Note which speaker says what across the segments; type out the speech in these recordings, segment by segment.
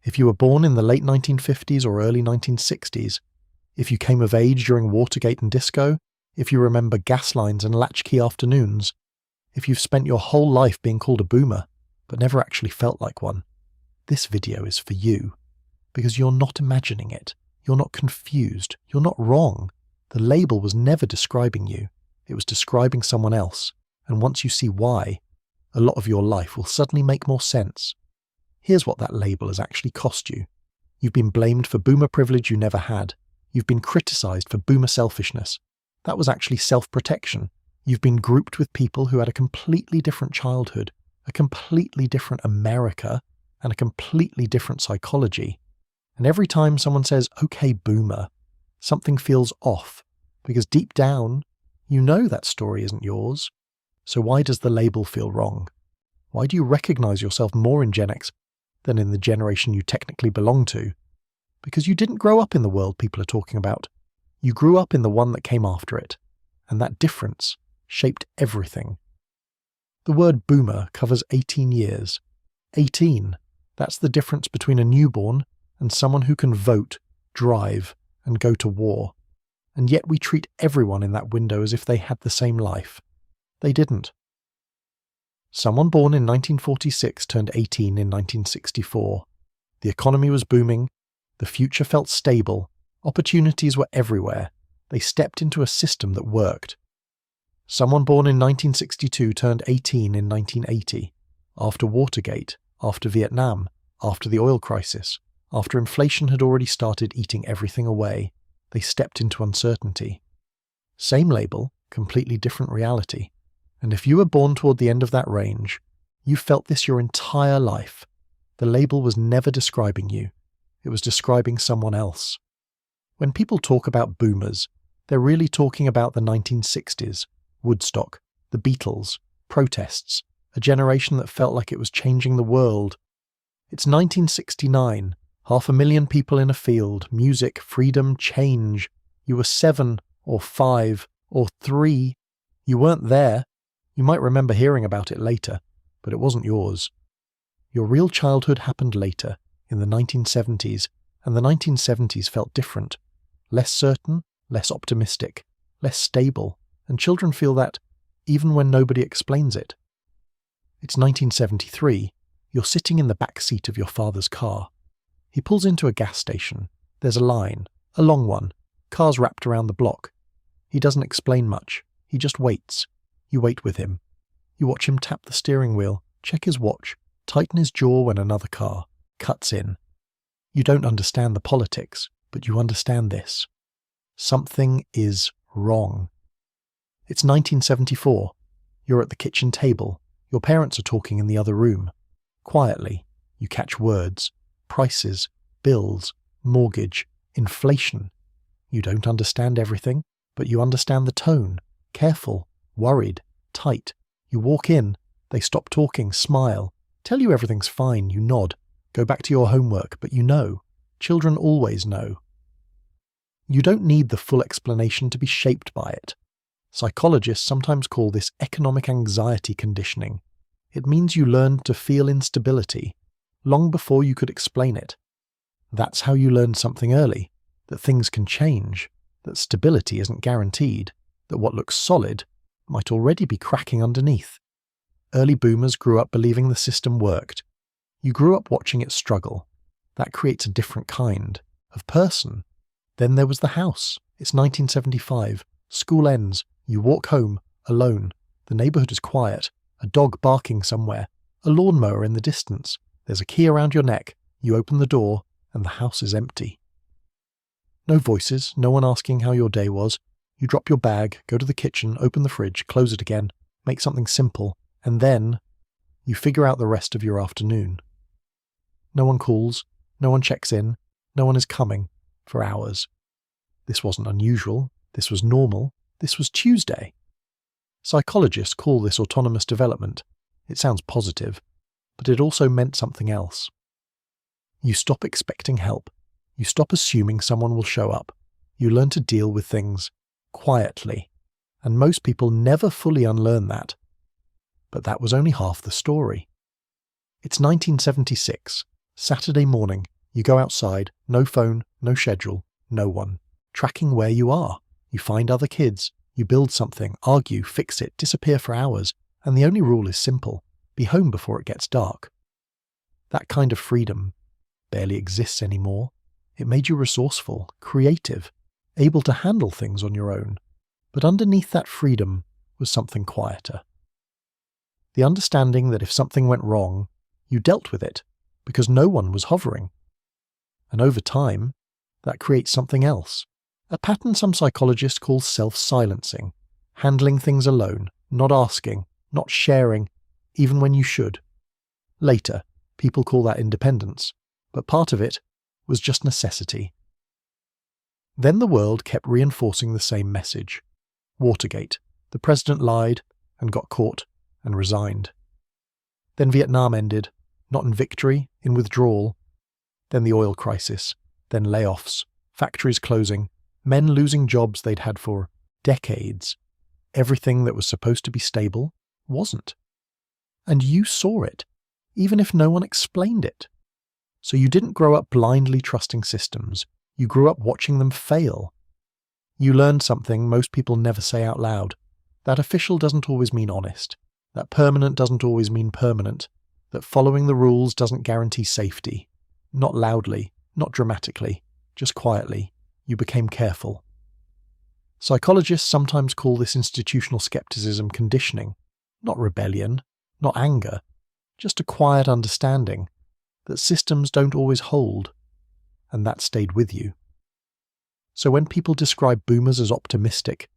Speaker 1: If you were born in the late 1950s or early 1960s, if you came of age during Watergate and disco, if you remember gas lines and latchkey afternoons, if you've spent your whole life being called a boomer, but never actually felt like one, this video is for you. Because you're not imagining it. You're not confused. You're not wrong. The label was never describing you. It was describing someone else. And once you see why, a lot of your life will suddenly make more sense. Here's what that label has actually cost you. You've been blamed for boomer privilege you never had. You've been criticized for boomer selfishness. That was actually self-protection. You've been grouped with people who had a completely different childhood, a completely different America, and a completely different psychology. And every time someone says, okay, boomer, something feels off, because deep down, you know that story isn't yours. So why does the label feel wrong? Why do you recognize yourself more in Gen X than in the generation you technically belong to? Because you didn't grow up in the world people are talking about. You grew up in the one that came after it, and that difference shaped everything. The word boomer covers 18 years. 18, that's the difference between a newborn and someone who can vote, drive, and go to war. And yet we treat everyone in that window as if they had the same life. They didn't. Someone born in 1946 turned 18 in 1964. The economy was booming. The future felt stable. Opportunities were everywhere. They stepped into a system that worked. Someone born in 1962 turned 18 in 1980. After Watergate, after Vietnam, after the oil crisis, after inflation had already started eating everything away, they stepped into uncertainty. Same label, completely different reality. And if you were born toward the end of that range, you felt this your entire life. The label was never describing you. It was describing someone else. When people talk about boomers, they're really talking about the 1960s, Woodstock, the Beatles, protests, a generation that felt like it was changing the world. It's 1969, 500,000 people in a field, music, freedom, change. You were 7 or 5 or 3. You weren't there. You might remember hearing about it later, but it wasn't yours. Your real childhood happened later, in the 1970s, and the 1970s felt different. Less certain, less optimistic, less stable, and children feel that even when nobody explains it. It's 1973. You're sitting in the back seat of your father's car. He pulls into a gas station. There's a line, a long one, cars wrapped around the block. He doesn't explain much. He just waits. You wait with him. You watch him tap the steering wheel, check his watch, tighten his jaw when another car cuts in. You don't understand the politics, but you understand this. Something is wrong. It's 1974. You're at the kitchen table. Your parents are talking in the other room. Quietly, you catch words. Prices, bills, mortgage, inflation. You don't understand everything, but you understand the tone. Careful, worried, tight. You walk in, they stop talking, smile, tell you everything's fine, you nod, go back to your homework, but you know. Children always know. You don't need the full explanation to be shaped by it. Psychologists sometimes call this economic anxiety conditioning. It means you learned to feel instability long before you could explain it. That's how you learned something early, that things can change, that stability isn't guaranteed, that what looks solid might already be cracking underneath. Early boomers grew up believing the system worked. You grew up watching it struggle. That creates a different kind of person. Then there was the house. It's 1975. School ends. You walk home, alone. The neighborhood is quiet. A dog barking somewhere. A lawnmower in the distance. There's a key around your neck. You open the door, and the house is empty. No voices, no one asking how your day was. You drop your bag, go to the kitchen, open the fridge, close it again, make something simple, and then you figure out the rest of your afternoon. No one calls, no one checks in, no one is coming for hours. This wasn't unusual, this was normal, this was Tuesday. Psychologists call this autonomous development. It sounds positive, but it also meant something else. You stop expecting help. You stop assuming someone will show up. You learn to deal with things quietly. And most people never fully unlearn that. But that was only half the story. It's 1976, Saturday morning. You go outside, no phone, no schedule, no one. Tracking where you are. You find other kids, you build something, argue, fix it, disappear for hours, and the only rule is simple: be home before it gets dark. That kind of freedom barely exists anymore. It made you resourceful, creative, able to handle things on your own. But underneath that freedom was something quieter. The understanding that if something went wrong, you dealt with it, because no one was hovering. And over time, that creates something else. A pattern some psychologists call self-silencing, handling things alone, not asking, not sharing, even when you should. Later, people call that independence, but part of it was just necessity. Then the world kept reinforcing the same message. Watergate. The president lied and got caught and resigned. Then Vietnam ended, not in victory, in withdrawal. Then the oil crisis, then layoffs, factories closing, men losing jobs they'd had for decades. Everything that was supposed to be stable wasn't. And you saw it, even if no one explained it. So you didn't grow up blindly trusting systems. You grew up watching them fail. You learned something most people never say out loud. That official doesn't always mean honest. That permanent doesn't always mean permanent. That following the rules doesn't guarantee safety. Not loudly, not dramatically, just quietly. You became careful. Psychologists sometimes call this institutional skepticism conditioning, not rebellion, not anger, just a quiet understanding that systems don't always hold, and that stayed with you. So when people describe boomers as optimistic,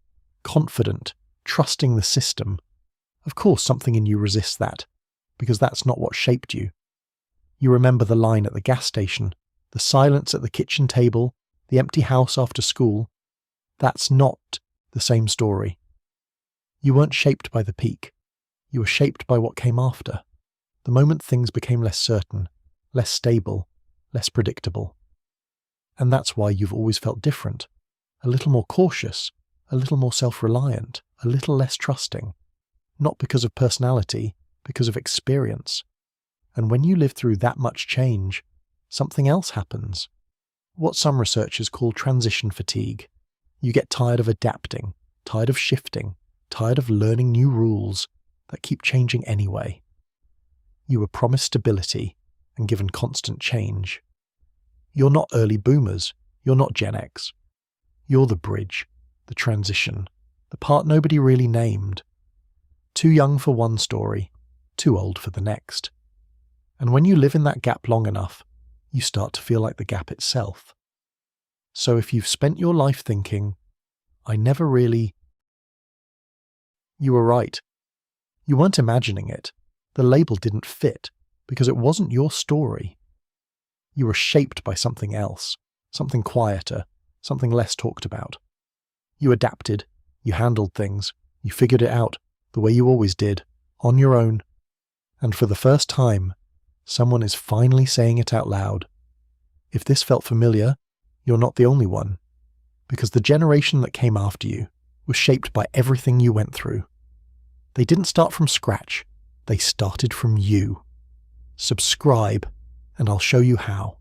Speaker 1: confident, trusting the system, of course something in you resists that, because that's not what shaped you. You remember the line at the gas station, the silence at the kitchen table, the empty house after school. That's not the same story. You weren't shaped by the peak. You were shaped by what came after. The moment things became less certain, less stable, less predictable. And that's why you've always felt different, a little more cautious, a little more self-reliant, a little less trusting. Not because of personality, because of experience. And when you live through that much change, something else happens. What some researchers call transition fatigue. You get tired of adapting, tired of shifting, tired of learning new rules that keep changing anyway. You were promised stability and given constant change. You're not early boomers, you're not Gen X. You're the bridge, the transition, the part nobody really named. Too young for one story, too old for the next. And when you live in that gap long enough, you start to feel like the gap itself. So if you've spent your life thinking, I never really... You were right. You weren't imagining it. The label didn't fit, because it wasn't your story. You were shaped by something else, something quieter, something less talked about. You adapted, you handled things, you figured it out, the way you always did, on your own. And for the first time, someone is finally saying it out loud. If this felt familiar, you're not the only one, because the generation that came after you was shaped by everything you went through. They didn't start from scratch, they started from you. Subscribe, and I'll show you how.